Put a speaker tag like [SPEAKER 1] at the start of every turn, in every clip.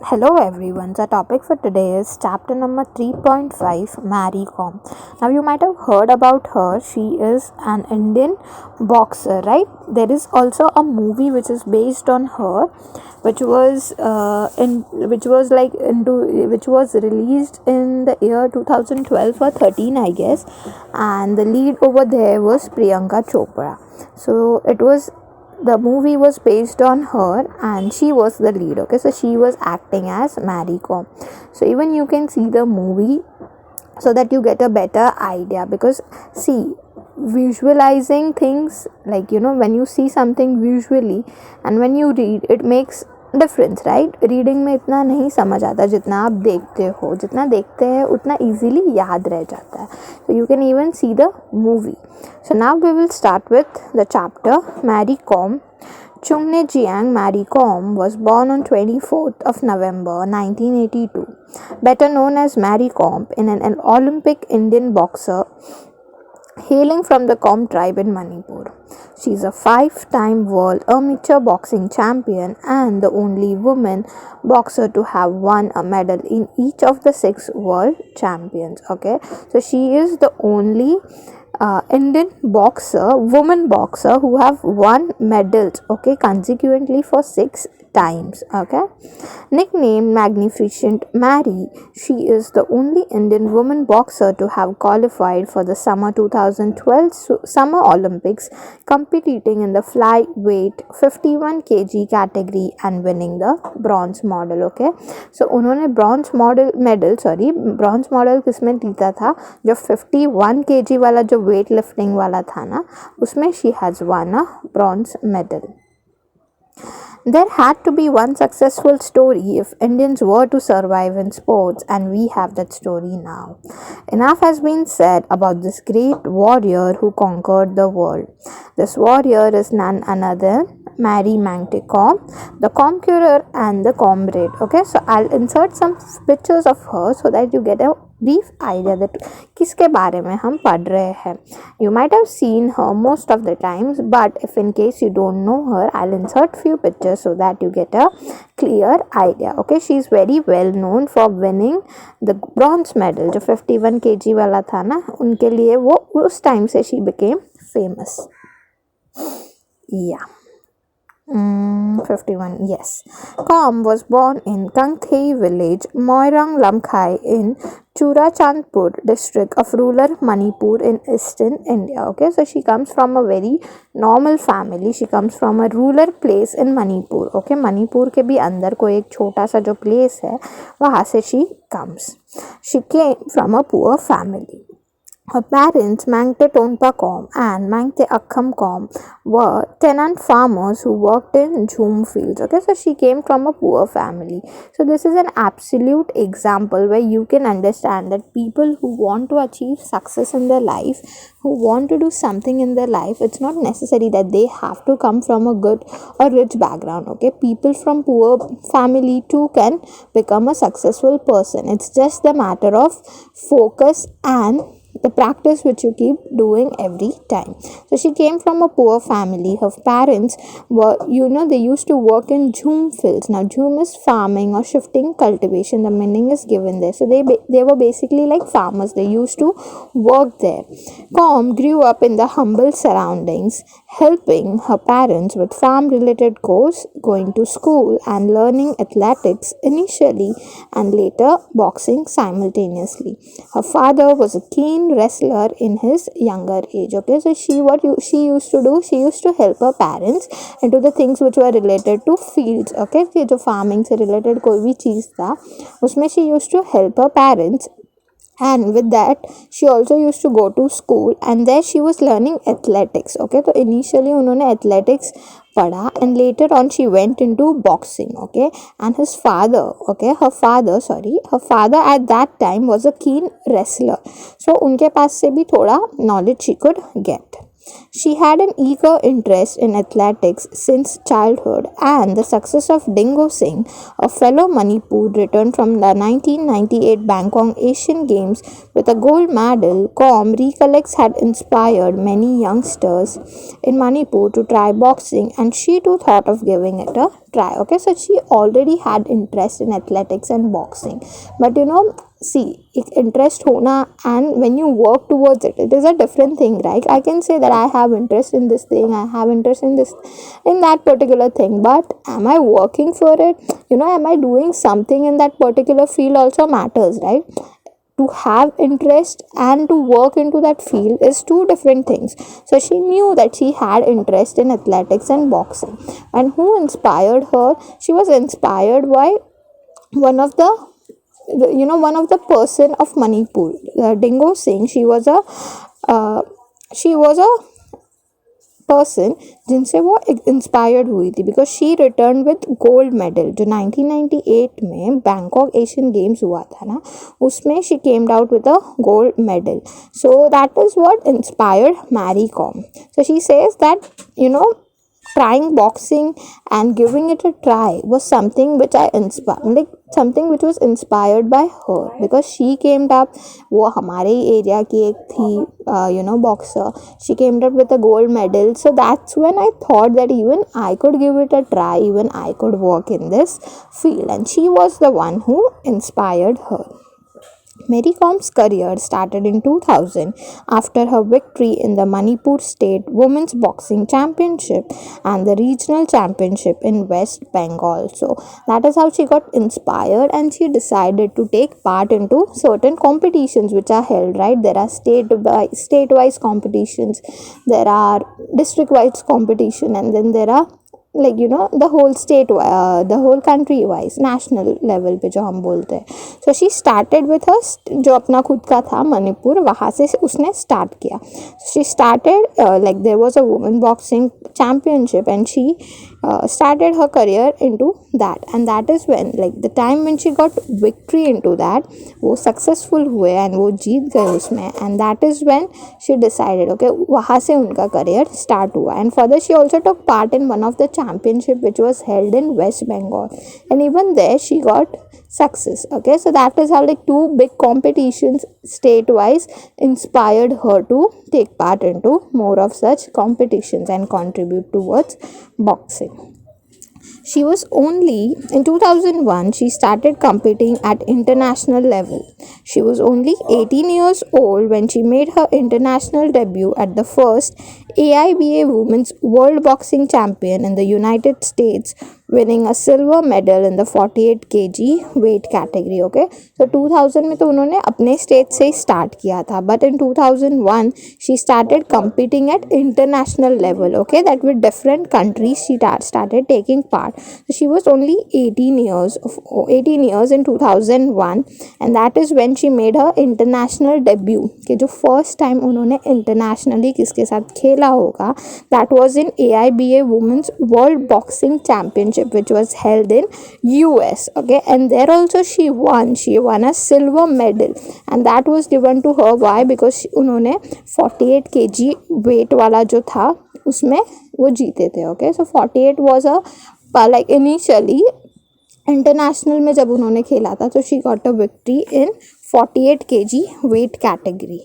[SPEAKER 1] Hello everyone. The topic for today is chapter number 3.5, Mary Kom. Now you might have heard about her. She is an Indian boxer, right? There is also a movie which is based on her, which was released in the year 2012 or 13, I guess, and the lead over there was Priyanka Chopra. So the movie was based on her and she was the lead. Okay, so she was acting as Mary Kom. So even you can see the movie so that you get a better idea, because see, visualizing things, like when you see something visually and when you read, it makes difference, right. Reading में इतना नहीं समझ आता जितना आप देखते हो. जितना देखते हैं उतना इजीली याद रह जाता है. So you can even see the movie. So now we will start with the chapter Mary Kom. Chungne Jiang Mary Kom was born on 24th of November 1982, better known as Mary Kom, in an Olympic Indian boxer hailing from the Kom tribe in Manipur. She is a 5-time world amateur boxing champion and the only woman boxer to have won a medal in each of the 6 world champions. Okay, so she is the only Indian woman boxer who have won medals, okay, consecutively for 6 times. Okay, nicknamed Magnificent Mary, she is the only Indian woman boxer to have qualified for the summer 2012 Summer Olympics, competing in the flyweight 51 kg category and winning the bronze medal. Okay, so उन्होंने bronze medal किसमें जीता था? जो 51 kg वाला जो weight lifting वाला था ना, उसमें she has won a bronze medal. There had to be one successful story if Indians were to survive in sports, and we have that story now. Enough has been said about this great warrior who conquered the world. This warrior is none other than Mary Mangte Kom, the conqueror and the comrade. Okay, so I'll insert some pictures of her so that you get a brief idea that किसके बारे में हम पढ़ रहे हैं. You might have seen her most of the times, but if in case you don't know her, I'll insert few pictures so that you get a clear idea. Okay, she is very well known for winning the bronze medal. जो 51 kg वाला था ना, उनके लिए वो उस time से she became famous. Yeah. 51, yes. Kom was born in Kangthei village, Moirang Lamkhai in Churachandpur district of rural Manipur in eastern India. Okay, so she comes from a very normal family. She comes from a rural place in Manipur. Okay, Manipur के भी अंदर कोई एक छोटा सा जो place है, वहाँ से she comes. She came from a poor family. Her parents, Mangte Tonpa Kom and Mangte Akham Kom, were tenant farmers who worked in jhum fields. Okay, so she came from a poor family. So this is an absolute example where you can understand that people who want to achieve success in their life, who want to do something in their life, it's not necessary that they have to come from a good or rich background. Okay, people from poor family too can become a successful person. It's just the matter of focus and the practice which you keep doing every time. So she came from a poor family. Her parents were, they used to work in jhum fields. Now jhum is farming or shifting cultivation. The meaning is given there. So they were basically like farmers. They used to work there. Kom grew up in the humble surroundings, helping her parents with farm related chores, going to school and learning athletics initially and later boxing simultaneously. Her father was a keen wrestler in his younger age. Okay, so she used to do, she used to help her parents into the things which were related to fields. Okay, कि जो farming से related कोई भी चीज़ था, उसमें she used to help her parents. And with that, she also used to go to school and there she was learning athletics. Okay, so initially उन्होंने athletics पढ़ा and later on she went into boxing. Okay, and her father at that time was a keen wrestler. So उनके पास से भी थोड़ा knowledge she could get. She had an eager interest in athletics since childhood, and the success of Dingo Singh, a fellow Manipur returned from the 1998 Bangkok Asian Games with a gold medal, Kom recollects had inspired many youngsters in Manipur to try boxing, and she too thought of giving it a try. Okay, so she already had interest in athletics and boxing, but see, interest hona and when you work towards it, it is a different thing, right? I can say that I have interest in this thing, I have interest in this, in that particular thing, but am I working for it? Am I doing something in that particular field also matters, right? To have interest and to work into that field is two different things. So she knew that she had interest in athletics and boxing. And who inspired her? She was inspired by one of one of the person of Manipur, Dingo Singh. She was a person जिनसे वो inspired हुई थी, because she return with gold medal. जो 1998 में Bangkok Asian games हुआ था ना, उसमें she camed out with a gold medal. So that is what inspired Mary Kom. So she says that trying boxing and giving it a try was something which I inspired, like something which was inspired by her, because she came up, वो हमारे area की एक थी boxer. She came up with a gold medal. So that's when I thought that even I could give it a try, even I could work in this field, and she was the one who inspired her. Mary Com's career started in 2000 after her victory in the Manipur State Women's Boxing Championship and the Regional Championship in West Bengal. So that is how she got inspired, and she decided to take part into certain competitions which are held, right? There are state-wise competitions, there are district-wise competition, and then there are the whole state, the whole country wise, national level पे जो हम बोलते हैं. So she started with her जो अपना खुद का था मणिपुर, वहाँ से उसने start किया. She started there was a women boxing championship, and she started her career into that, and that is when the time when she got victory into that, वो successful हुए and वो जीत गए उसमें, and that is when she decided, okay, वहाँ से उनका career start हुआ. And further she also took part in one of the championship which was held in West Bengal, and even there she got success. Okay, so that is how two big competitions state wise inspired her to take part into more of such competitions and contribute towards boxing. She was only in 2001 she started competing at international level. She was only 18 years old when she made her international debut at the first AIBA Women's World Boxing Champion in the United States, winning a silver medal in the 48 kg weight category. Okay, so 2000 में तो उन्होंने अपने state से ही start किया था, but in 2001 she started competing at international level. Okay, that with different countries she started taking part. So she was only 18 years in 2001, and that is when she made her international debut. कि जो first time उन्होंने internationally किसके साथ खेला होगा, that was in AIBA Women's World Boxing Championship, which was held in US. Okay, and there also she won a silver medal, and that was given to her. Why? Because उन्होंने 48 kg weight वाला जो था उसमें वो जीते थे. Okay, so 48 was a initially international में जब उन्होंने खेला था, तो she got a victory in 48 kg weight category.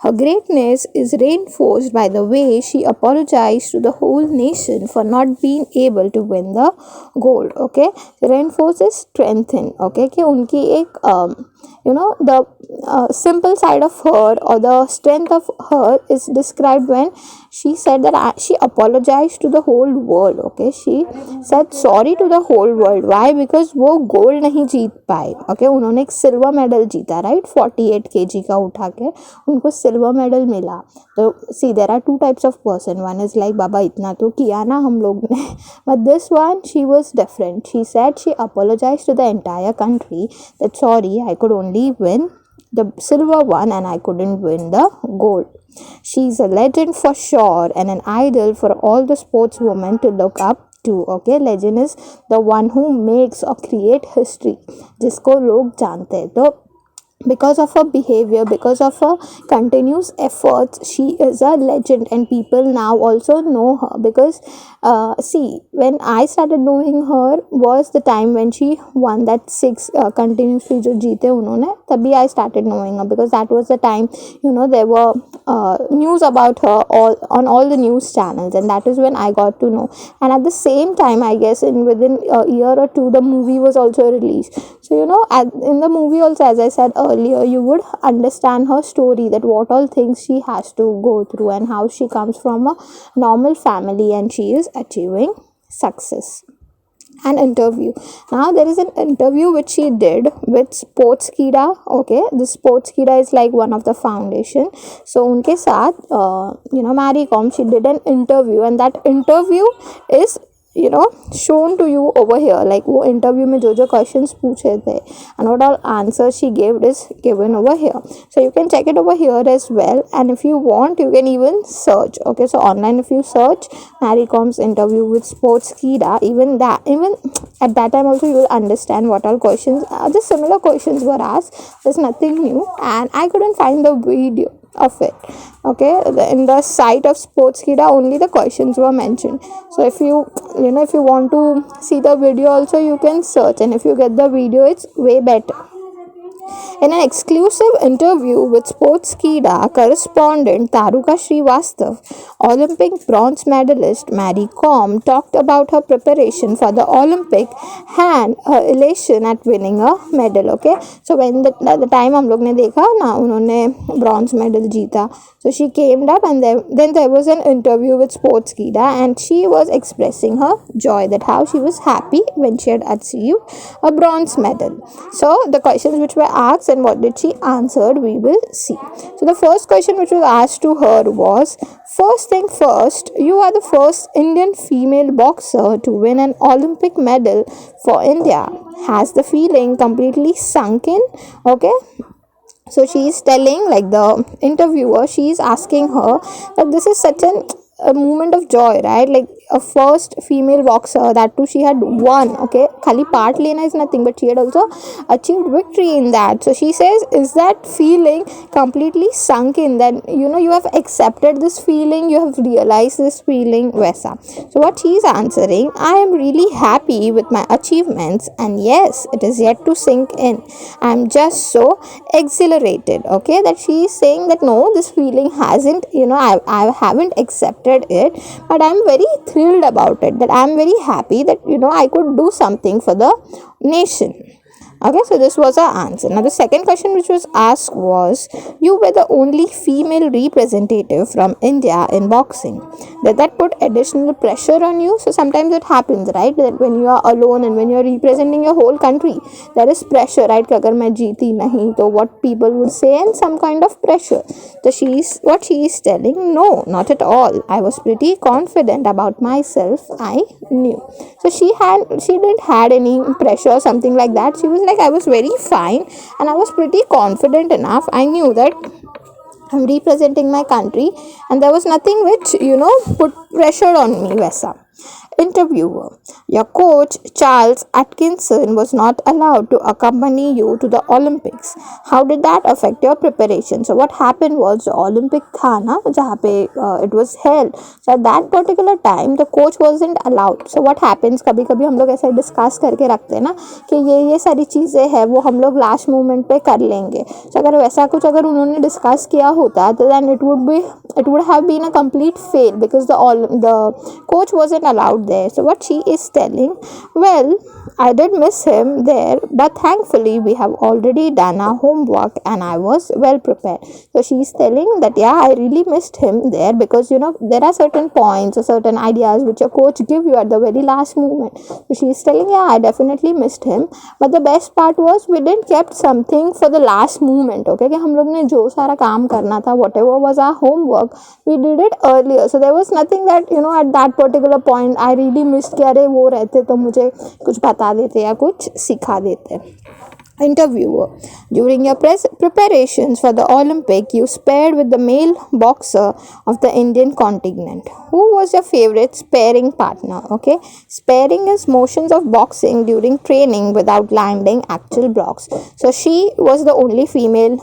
[SPEAKER 1] Her greatness is reinforced by the way she apologized to the whole nation for not being able to win the gold. Okay, reinforces strengthen. Okay, कि उनकी एक the simple side of her or the strength of her is described when she said that she apologized to the whole world. Okay, she said sorry to the whole world. Why? Because वो gold नहीं जीत पाए. Okay, उन्होंने एक silver medal जीता, right? 48 kg का उठा के उनको silver medal मिला. तो see, there are two types of person. One is like बाबा इतना तो किया ना हम लोग ने, but this one she was different. She said she apologized to the entire country that sorry, I could only win the silver one and I couldn't win the gold. She's a legend for sure and an idol for all the sportswomen to look up to. Okay, legend is the one who makes or create history, जिसको लोग जानते हैं. तो because of her behavior, because of her continuous efforts, she is a legend, and people now also know her. Because see, when I started knowing her was the time when she won that six continuously जो जीते उन्होंने, तभी I started knowing her, because that was the time, there were news about her all on all the news channels, and that is when I got to know. And at the same time, I guess in within a year or two, the movie was also released. So in the movie also, as I said earlier, you would understand her story, that what all things she has to go through, and how she comes from a normal family and she is achieving success. An interview. Now there is an interview which she did with Sportskeeda. Okay, the Sportskeeda is like one of the foundation. So उनके साथ Marie Kom, she did an interview, and that interview is shown to you over here. Like वो interview में जो questions पूछे थे, and what all answers she gave is given over here. So you can check it over here as well, and if you want, you can even search. Okay, so online, if you search Marie Kom's interview with Sportskeeda, even at that time also you will understand what all questions, the similar questions were asked. There's nothing new, and I couldn't find the video of it. Okay, in the site of Sportskeeda only the questions were mentioned. So if you if you want to see the video also, you can search, and if you get the video, it's way better. In an exclusive interview with Sportskeeda correspondent Taruka Srivastav, Olympic bronze medalist Marie Kom talked about her preparation for the Olympic and her elation at winning a medal. Okay, so when the time हम लोग ने देखा ना, उन्होंने bronze medal जीता, so she came up, and then there was an interview with Sportskeeda, and she was expressing her joy, that how she was happy when she had achieved a bronze medal. So the questions which were asked and what did she answered, we will see. So the first question which was asked to her was, first thing first, you are the first Indian female boxer to win an Olympic medal for India. Has the feeling completely sunk in? Okay, so she is telling, like the interviewer, she is asking her that this is such a moment of joy, right? Like a first female boxer, that too she had won. Okay, khali part lena is nothing, but she had also achieved victory in that. So she says, is that feeling completely sunk in, that you have accepted this feeling, you have realized this feeling, वैसा. So what she is answering, I am really happy with my achievements, and yes, it is yet to sink in. I am just so exhilarated. Okay, that she is saying that no, this feeling hasn't, I haven't accepted it, but I am very thrilled about it, that I am very happy that I could do something for the nation. Okay, so this was our answer. Now the second question which was asked was, you were the only female representative from India in boxing. Did that put additional pressure on you? So sometimes it happens, right, that when you are alone and when you are representing your whole country, there is pressure, right, कि अगर मैं जीती नहीं तो what people would say, and some kind of pressure. So what she is telling, no, not at all. I was pretty confident about myself. I knew. So she didn't had any pressure or something like that. She was like, I was very fine, and I was pretty confident enough. I knew that I'm representing my country, and there was nothing which put pressure on me, वैसा. Interviewer, your coach Charles Atkinson was not allowed to accompany you to the Olympics. How did that affect your preparation? So what happened was, the Olympic था ना जहाँ पे it was held, so at that particular time the coach wasn't allowed. So what happens, कभी कभी हम लोग ऐसे discuss करके रखते हैं ना कि ये सारी चीज़ें हैं वो हम लोग लास्ट मोमेंट पे कर लेंगे. So अगर वैसा कुछ अगर उन्होंने डिस्कस किया होता तो then it would have been a complete fail, because the coach wasn't allowed there. So what she is telling, well, I did miss him there, but thankfully we have already done our homework and I was well prepared. So she is telling that yeah, I really missed him there, because there are certain points or certain ideas which a coach give you at the very last moment. So she is telling, yeah, I definitely missed him, but the best part was we didn't kept something for the last moment. Okay, कि हम लोग ने जो सारा काम करना था, whatever was our homework, we did it earlier. So there was nothing that at that particular point I really missed कि अरे वो रहते तो मुझे कुछ बता देते या कुछ सिखा देते. Interviewer: during your preparations for the Olympic, you spared with the male boxer of the Indian contingent. Who was your favorite sparring partner? Okay, sparring is motions of boxing during training without landing actual blocks. So she was the only female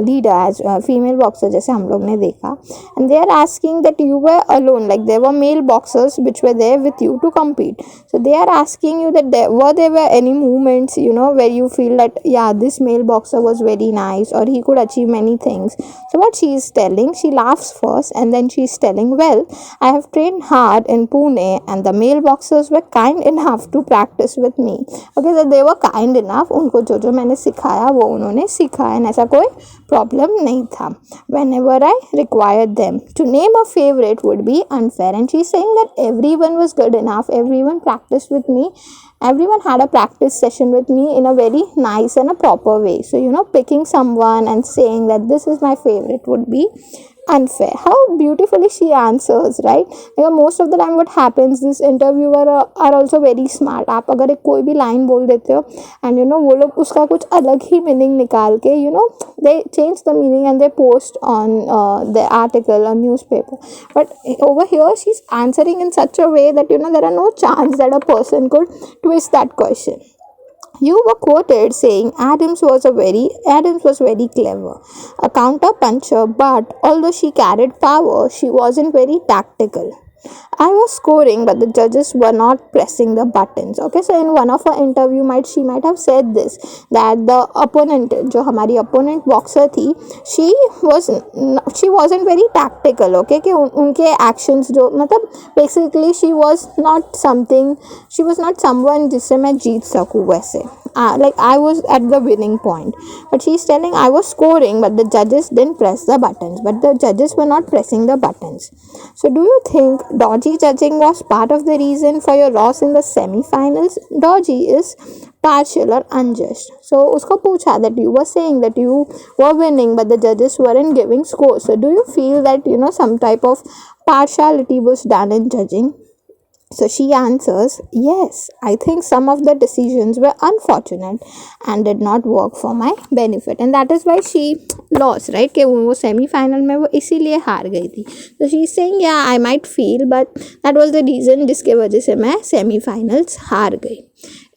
[SPEAKER 1] leader as female boxer, जैसे हम लोग ने देखा. And they are asking that you were alone, like there were male boxers which were there with you to compete. So they are asking you that there were any movements, where you feel that yeah, this male boxer was very nice or he could achieve many things. So what she is telling, she laughs first and then she is telling, well, I have trained hard in Pune and the male boxers were kind enough to practice with me. Okay, so they were kind enough, उनको जो जो मैंने सिखाया वो उन्होंने सीखा, and ऐसा कोई प्रॉब्लम नहीं था. Whenever I required them, to name a favorite would be unfair. And she's saying that everyone was good enough, everyone practiced with me, everyone had a practice session with me in a very nice and a proper way. So picking someone and saying that this is my favorite would be unfair. How beautifully she answers, right? Most of the time what happens, this interviewer are also very smart. आप अगर एक कोई भी line बोल देते हो and वो लोग उसका कुछ अलग ही meaning निकाल के they change the meaning and they post on the article or newspaper. But over here she's answering in such a way that there are no chance that a person could twist that question. You were quoted saying Adams was very clever, a counter puncher, but although she carried power, she wasn't very tactical. I was scoring, but the judges were not pressing the buttons. Okay, so in one of her interview, she might have said this, that the opponent, जो हमारी opponent boxer थी, she wasn't very tactical. Okay, कि उनके actions जो मतलब basically she was not someone जिससे मैं जीत सकूँ वैसे. Like I was at the winning point, but she's telling I was scoring, but the judges didn't press the buttons. But the judges were not pressing the buttons. So do you think dodgy judging was part of the reason for your loss in the semi-finals? Dodgy is partial or unjust. So usko पूछा that you were saying that you were winning, but the judges weren't giving scores. So do you feel that some type of partiality was done in judging? So she answers, yes, I think some of the decisions were unfortunate and did not work for my benefit. And that is why she lost, right? कि वो semi-final में वो इसीलिए हार गई थी. So she is saying, yeah, I might feel, but that was the reason जिसके वजह से मैं semi-finals हार गई.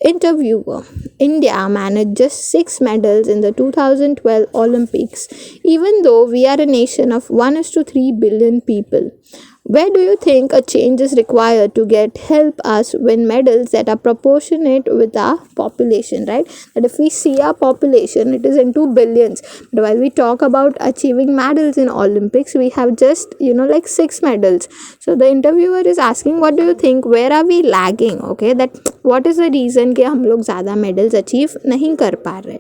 [SPEAKER 1] Interviewer: India managed just 6 medals in the 2012 Olympics, even though we are a nation of 1:3 billion people. Where do you think a change is required to help us win medals that are proportionate with our population, right? That if we see our population, it is into billions. But while we talk about achieving medals in Olympics, we have just, like 6 medals. So the interviewer is asking, what do you think? Where are we lagging? Okay, that what is the reason कि हम लोग ज़्यादा medals achieve नहीं कर पा रहे?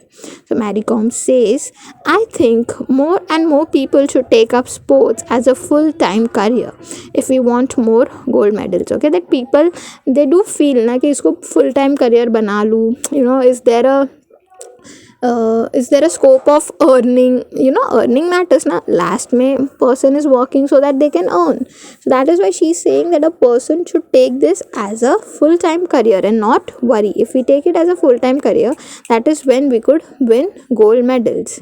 [SPEAKER 1] So Mary Kom says, I think more and more people should take up sports as a full-time career if we want more gold medals. Okay, that people, they do feel ना कि इसको full-time career बना लूँ. Is there a scope of earning? Earning matters na. Last में person is working so that they can earn. So that is why she's saying that a person should take this as a full-time career and not worry. If we take it as a full-time career, that is when we could win gold medals.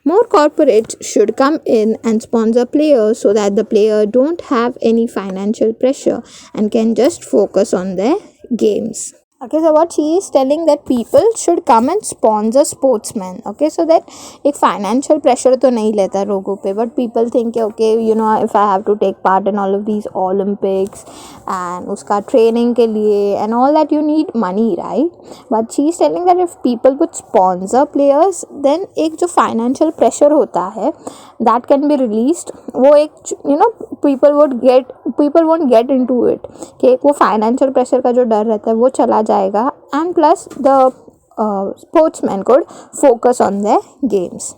[SPEAKER 1] More corporates should come in and sponsor players so that the player don't have any financial pressure and can just focus on their games. Okay, so what she is telling that people should come and sponsor sportsmen. Okay, so that एक financial pressure तो नहीं लेता लोगों पे, but people think okay, if I have to take part in all of these Olympics and उसका training के लिए and all that, you need money, right? But she is telling that if people would sponsor players, then एक जो financial pressure होता है, that can be released. वो एक people won't get into it कि वो financial pressure का जो डर रहता है वो चला जाएगा, and plus the sportsmen could focus on their games.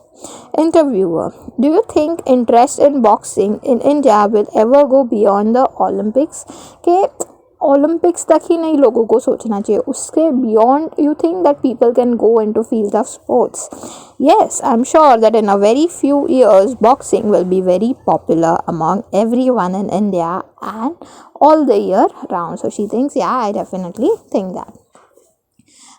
[SPEAKER 1] Interviewer: do you think interest in boxing in India will ever go beyond the Olympics? कि ओलंपिक्स तक ही नहीं लोगों को सोचना चाहिए, उसके beyond you think that people can go into field of sports? Yes, I'm sure that in a very few years, boxing will be very popular among everyone in India and all the year round. So she thinks, yeah, I definitely think that.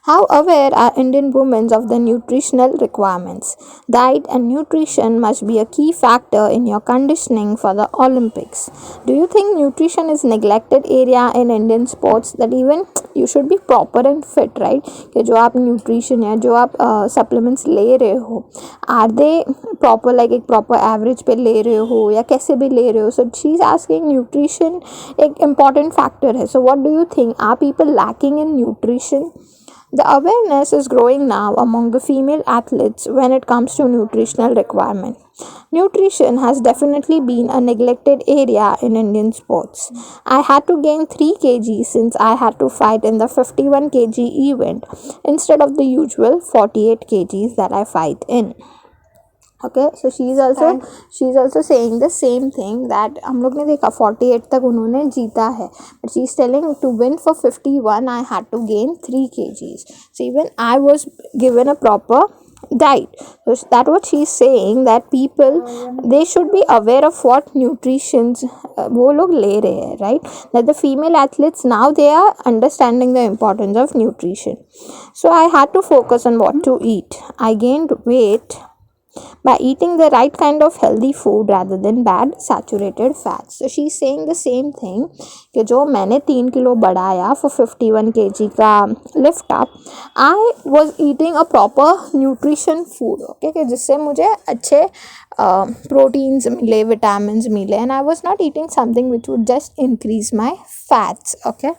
[SPEAKER 1] How aware are Indian women of the nutritional requirements? Diet and nutrition must be a key factor in your conditioning for the Olympics. Do you think nutrition is neglected area in Indian sports, that even you should be proper and fit, right? कि जो आप nutrition या जो आप supplements ले रहे हो, are they proper, like एक proper average पे ले रहे हो या कैसे भी ले रहे हो? So she's asking nutrition एक important factor है. So what do you think? Are people lacking in nutrition? The awareness is growing now among the female athletes when it comes to nutritional requirement. Nutrition has definitely been a neglected area in Indian sports. I had to gain 3 kg since I had to fight in the 51 kg event instead of the usual 48 kgs that I fight in. Okay, so she's also saying the same thing, that हम लोग ने देखा 48 तक उन्होंने जीता है, but she's telling to win for 51 I had to gain 3 kgs. So even I was given a proper diet. So that what she's saying, that people they should be aware of what nutritions वो लोग ले रहे हैं, right? That the female athletes now they are understanding the importance of nutrition. So I had to focus on what to eat. I gained weight by eating the right kind of healthy food rather than bad saturated fats. So she's saying the same thing कि जो मैंने 3 kilo बढ़ाया for 51 kg का lift up, I was eating a proper nutrition food, okay, कि जिससे मुझे अच्छे proteins मिले, vitamins मिले, and I was not eating something which would just increase my fats. Okay,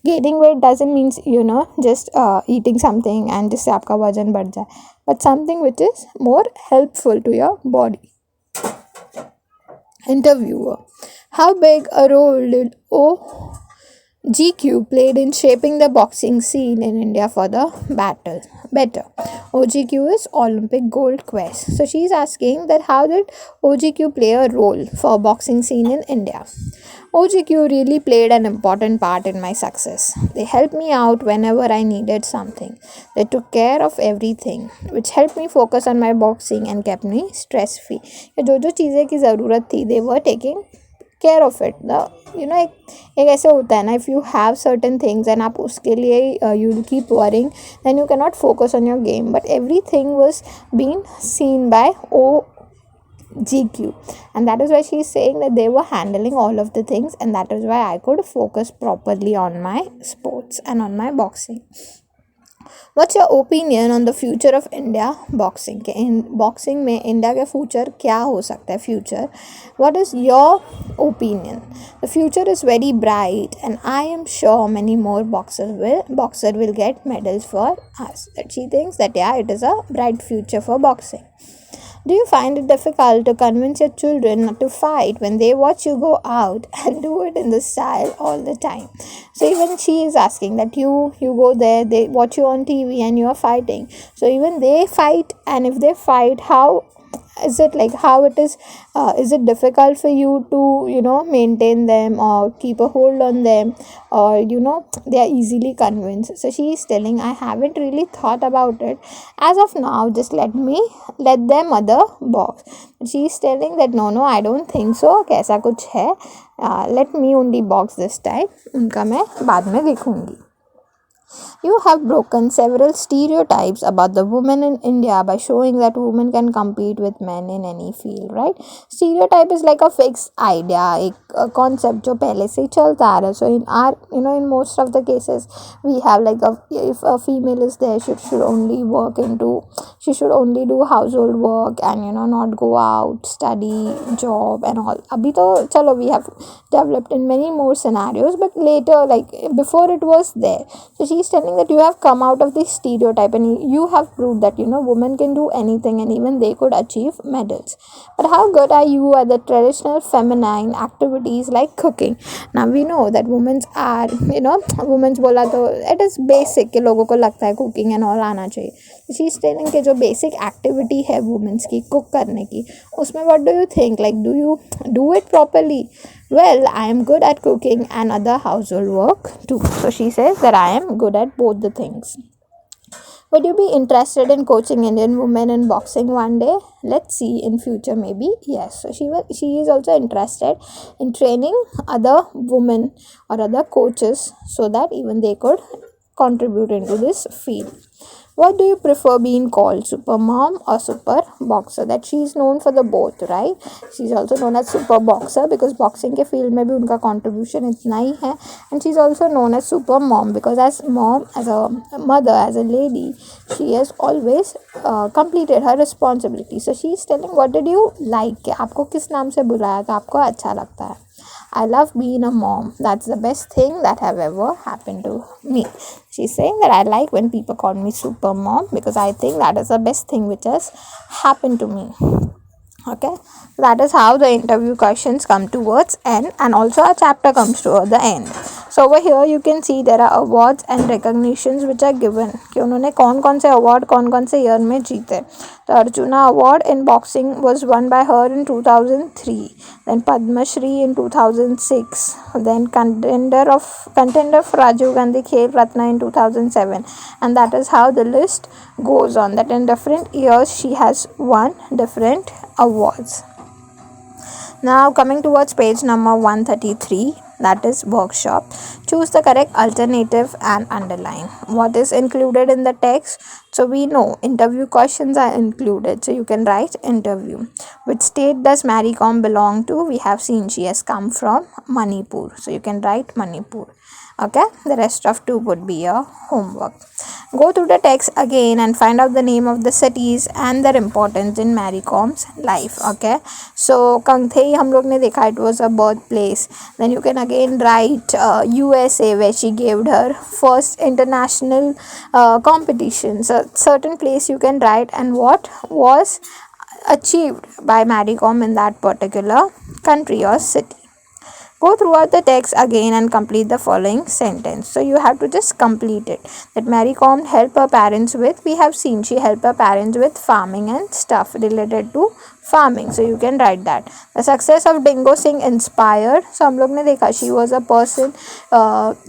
[SPEAKER 1] gaining weight doesn't mean just eating something and जिससे आपका वजन बढ़ जाए, but something which is more helpful to your body. Interviewer: how big a role did OGQ played in shaping the boxing scene in India for the better? OGQ is Olympic Gold Quest. So she's asking that how did OGQ play a role for boxing scene in India? OGQ really played an important part in my success. They helped me out whenever I needed something. They took care of everything, which helped me focus on my boxing and kept me stress free. जो जो चीज़ें की ज़रूरत थी, they were taking care of it. एक ऐसे होता है ना, if you have certain things and आप उसके लिए you keep worrying, then you cannot focus on your game. But everything was being seen by OGQ, and that is why she is saying that they were handling all of the things, and that is why I could focus properly on my sports and on my boxing. What's your opinion on the future of India boxing? कि in boxing में India का future क्या हो सकता है? Future, what is your opinion? The future is very bright, and I am sure many more boxer will get medals for us. That she thinks that it is a bright future for boxing. Do you find it difficult to convince your children not to fight when they watch you go out and do it in the style all the time? So even she is asking that you go there, they watch you on TV and you are fighting. So even they fight, and if they fight, how is it, like how it is it difficult for you to maintain them or keep a hold on them, or they are easily convinced? So she is telling, I haven't really thought about it as of now, just let them other box. She is telling that no, I don't think so, कैसा कुछ है, let me only box this time, उनका मैं बाद में देखूंगी. You have broken several stereotypes about the women in India by showing that women can compete with men in any field, right? Stereotype is like a fixed idea, एक concept जो पहले से ही चलता आ रहा है. So in our, in most of the cases, we have like if a female is there, she should only do household work and not go out, study, job and all. अभी तो चलो we have developed in many more scenarios, but later, like before it was there. So she's telling that you have come out of this stereotype and you have proved that women can do anything and even they could achieve medals. But how good are you at the traditional feminine activities like cooking? Now we know that women's are women's बोला तो it is basic कि लोगों को लगता है cooking and all आना चाहिए. She's telling कि जो basic activity है women's की cook करने की, उसमें what do you think, like do you do it properly? Well, I am good at cooking and other household work too. So she says that I am good at both the things. Would you be interested in coaching Indian women in boxing one day? Let's see in future, maybe. Yes. So she is also interested in training other women or other coaches so that even they could contribute into this field. What do you prefer being called, super mom or super boxer? That she is known for the both, right? She is also known as super boxer because boxing के field में भी उनका contribution इतना ही है, and she is also known as super mom because as mom, as a mother, as a lady, she has always completed her responsibility. So she is telling what did you like, आपको किस नाम से बुलाया था, आपको अच्छा लगता है. I love being a mom. That's the best thing that have ever happened to me. She's saying that I like when people call me super mom because I think that is the best thing which has happened to me. Okay, that is how the interview questions come towards end, and also our chapter comes toward the end. So over here you can see there are awards and recognitions which are given कि उन्होंने कौन से award कौन से year में जीते. The Arjuna award in boxing was won by her in 2003, then Padma Shri in 2006, then contender for Rajiv Gandhi Khel Ratna in 2007, and that is how the list goes on, that in different years she has won different awards. Now coming towards page number 133, that is workshop. Choose the correct alternative and underline. What is included in the text? So we know interview questions are included. So you can write interview. Which state does Mary Kom belong to? We have seen she has come from Manipur. So you can write Manipur. Okay, the rest of 2 would be your homework. Go through the text again and find out the name of the cities and their importance in Mary Kom's life. Okay, so Kangthei हम लोग ने देखा, it was a birthplace. Then you can again write USA where she gave her first international competition. So certain place you can write and what was achieved by Mary Kom in that particular country or city. Go throughout the text again and complete the following sentence. So you have to just complete it. That Mary Kom helped her parents with, we have seen she helped her parents with farming and stuff related to farming. So you can write that. The success of Dingo Singh inspired. So हम लोग ने देखा she was a person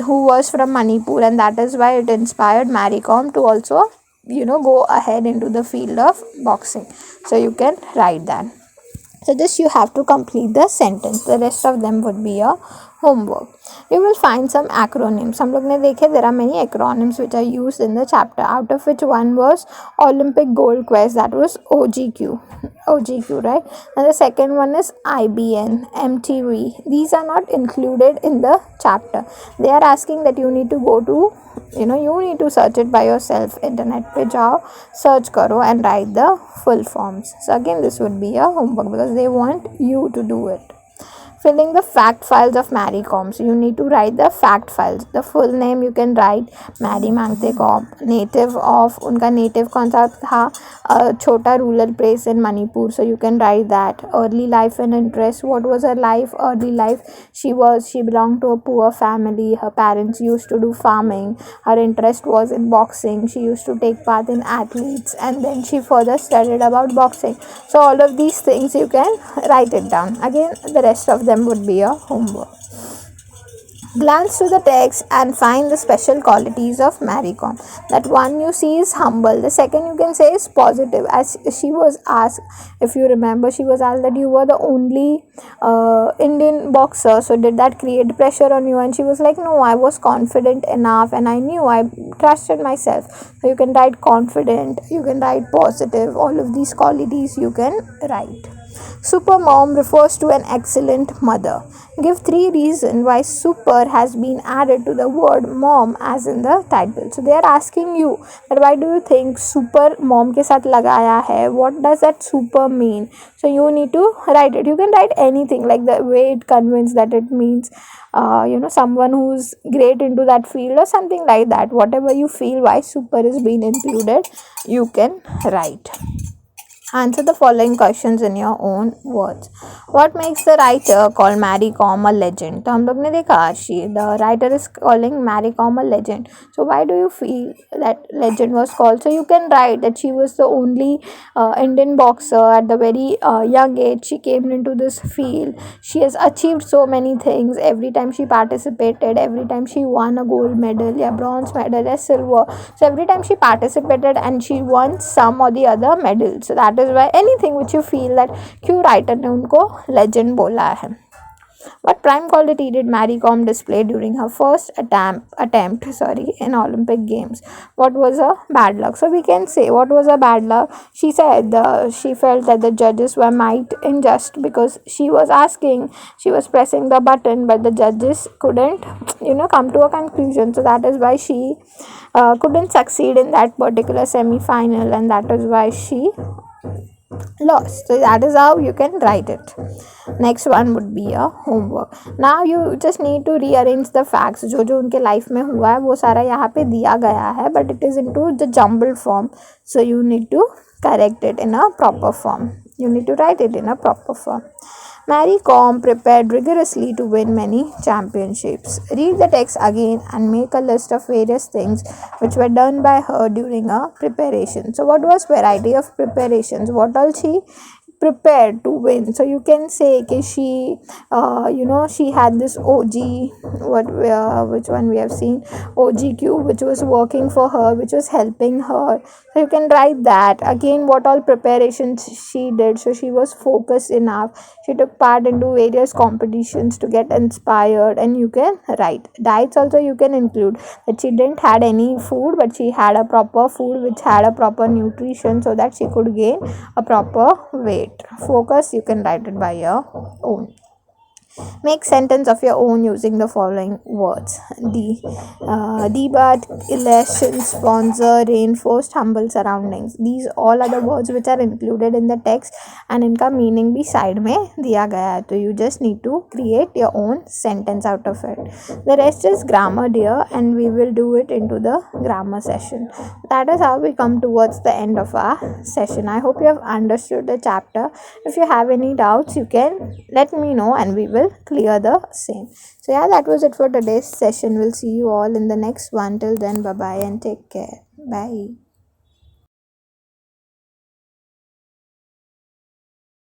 [SPEAKER 1] who was from Manipur, and that is why it inspired Mary Kom to also go ahead into the field of boxing. So you can write that. So this you have to complete the sentence. The rest of them would be your homework. You will find some acronyms. हम लोग ने देखे there are many acronyms which are used in the chapter, out of which one was Olympic Gold Quest, that was OGQ, right? And the second one is IBN, MTV. These are not included in the chapter. They are asking that you need to go to, you need to search it by yourself. Internet पे जाओ, search करो and write the full forms. So again this would be your homework because they want you to do it. Filling the fact files of Mary Kom. So you need to write the fact files. The full name you can write Mary Mangte Kom. Native of, unka native कौन सा था, छोटा rural place in Manipur. So you can write that. Early life and interest. What was her life? Early life, she belonged to a poor family. Her parents used to do farming. Her interest was in boxing. She used to take part in athletes, and then she further studied about boxing. So all of these things you can write it down. Again, the rest of them would be your homework. Glance to the text and find the special qualities of Mary Kom. That one you see is humble. The second you can say is positive. As she was asked, if you remember, she was asked that you were the only Indian boxer. So did that create pressure on you? And she was like, no, I was confident enough and I knew, I trusted myself. So you can write confident, you can write positive. All of these qualities you can write. Super mom refers to an excellent mother. Give 3 reasons why super has been added to the word mom as in the title. So they are asking you that why do you think super mom के साथ लगाया है? What does that super mean? So you need to write it. You can write anything, like the way it conveys that it means someone who's great into that field or something like that. Whatever you feel why super is being included, you can write. Answer the following questions in your own words. What makes the writer call Mary Kom a legend? तो हम लोग ने देखा the writer is calling Mary Kom a legend. So why do you feel that legend was called? So you can write that she was the only Indian boxer at the very young age. She came into this field. She has achieved so many things. Every time she participated, every time she won a gold medal, bronze medal, silver. So every time she participated and she won some or the other medals. So that is why anything which you feel that क्यों writer ने उनको legend बोला है. What prime quality did Mary Kom display during her first attempt in Olympic Games? What was her bad luck? So we can say what was her bad luck. She said she felt that the judges were might unjust because she was pressing the button, but the judges couldn't, come to a conclusion. So that is why she couldn't succeed in that particular semi-final, and that is why she lost. So that is how you can write it. Next one would be a homework. Now you just need to rearrange the facts. जो जो उनके life में हुआ है वो सारा यहाँ पे दिया गया है, but it is into the jumbled form. So you need to correct it in a proper form. You need to write it in a proper form. Mary Kom prepared rigorously to win many championships. Read the text again and make a list of various things which were done by her during her preparation. So, what was variety of preparations? What all she prepared to win? So you can say that she had this OG, which one we have seen, OGQ, which was working for her, which was helping her. So you can write that again, what all preparations she did. So she was focused enough, she took part into various competitions to get inspired, and you can write diets also. You can include that she didn't had any food, but she had a proper food which had a proper nutrition, so that she could gain a proper weight. Focus, you can write it by your own. Make sentence of your own using the following words. Debut, elation, sponsor, reinforced, humble surroundings. These all are the words which are included in the text, and इनका meaning भी side में दिया गया है. So you just need to create your own sentence out of it. The rest is grammar, dear, and we will do it into the grammar session. That is how we come towards the end of our session. I hope you have understood the chapter. If you have any doubts, you can let me know and we will clear the same. So yeah, that was it for today's session. We'll see you all in the next one. Till then, bye bye and take care. Bye.